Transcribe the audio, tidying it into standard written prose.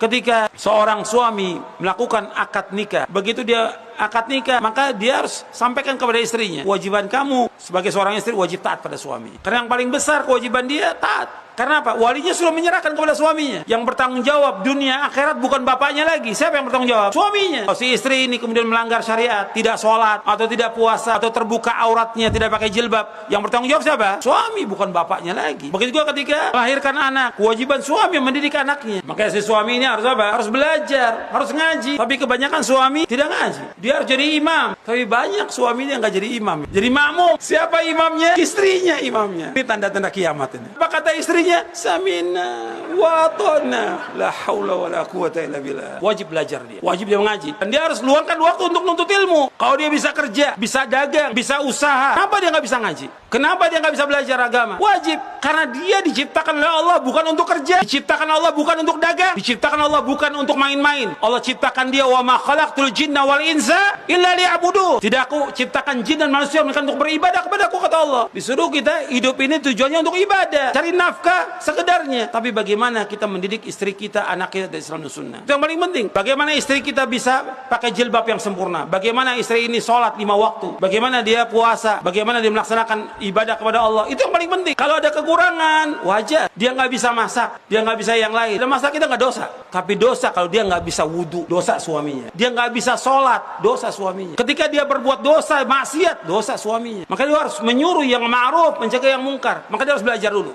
Ketika seorang suami melakukan akad nikah, begitu dia akad nikah, maka dia harus sampaikan kepada istrinya, kewajiban kamu sebagai seorang istri wajib taat pada suami. Karena yang paling besar kewajiban dia taat. Karena apa? Walinya sudah menyerahkan kepada suaminya. Yang bertanggung jawab dunia akhirat bukan bapaknya lagi. Siapa yang bertanggung jawab? Suaminya. Kalau si istri ini kemudian melanggar syariat, tidak sholat, atau tidak puasa, atau terbuka auratnya, tidak pakai jilbab, yang bertanggung jawab siapa? Suami, bukan bapaknya lagi. Begitu juga ketika melahirkan anak, kewajiban suami mendidik anaknya. Makanya si suami ini harus apa? Harus belajar, harus ngaji. Tapi kebanyakan suami tidak ngaji. Dia harus jadi imam. Tapi banyak suami yang nggak jadi imam. Jadi makmum. Siapa imamnya? Istrinya imamnya. Ini tanda-tanda kiamat ini. Apa kata istrinya? Samina wa ata'na, la haula wala quwata illa billah. Wajib belajar dia, wajib dia mengaji, dan dia harus luangkan waktu untuk nuntut ilmu. Kalau dia bisa kerja, bisa dagang, bisa usaha, kenapa dia nggak bisa ngaji? Kenapa dia nggak bisa belajar agama? Wajib, karena dia diciptakan oleh Allah bukan untuk kerja, diciptakan Allah bukan untuk dagang, diciptakan Allah bukan untuk main-main. Allah ciptakan dia, wa ma khalaqtul jinna wal insa illa liya'budun. Tidak aku ciptakan jin dan manusia melainkan untuk beribadah kepadaku, kata Allah. Disuruh kita hidup ini tujuannya untuk ibadah, cari nafkah sekedarnya. Tapi bagaimana kita mendidik istri kita, anak kita dari Islam dan Sunnah, itu yang paling penting. Bagaimana istri kita bisa pakai jilbab yang sempurna, bagaimana istri ini sholat 5 waktu, bagaimana dia puasa, bagaimana dia melaksanakan ibadah kepada Allah, itu yang paling penting. Kalau ada kekurangan, wajar. Dia nggak bisa masak, dia nggak bisa yang lain. Dan masak kita nggak dosa, tapi dosa kalau dia nggak bisa wudu, dosa suaminya. Dia nggak bisa sholat, dosa suaminya. Ketika dia berbuat dosa, maksiat, dosa suaminya. Maka dia harus menyuruh yang ma'ruf, mencegah yang mungkar. Maka dia harus belajar dulu.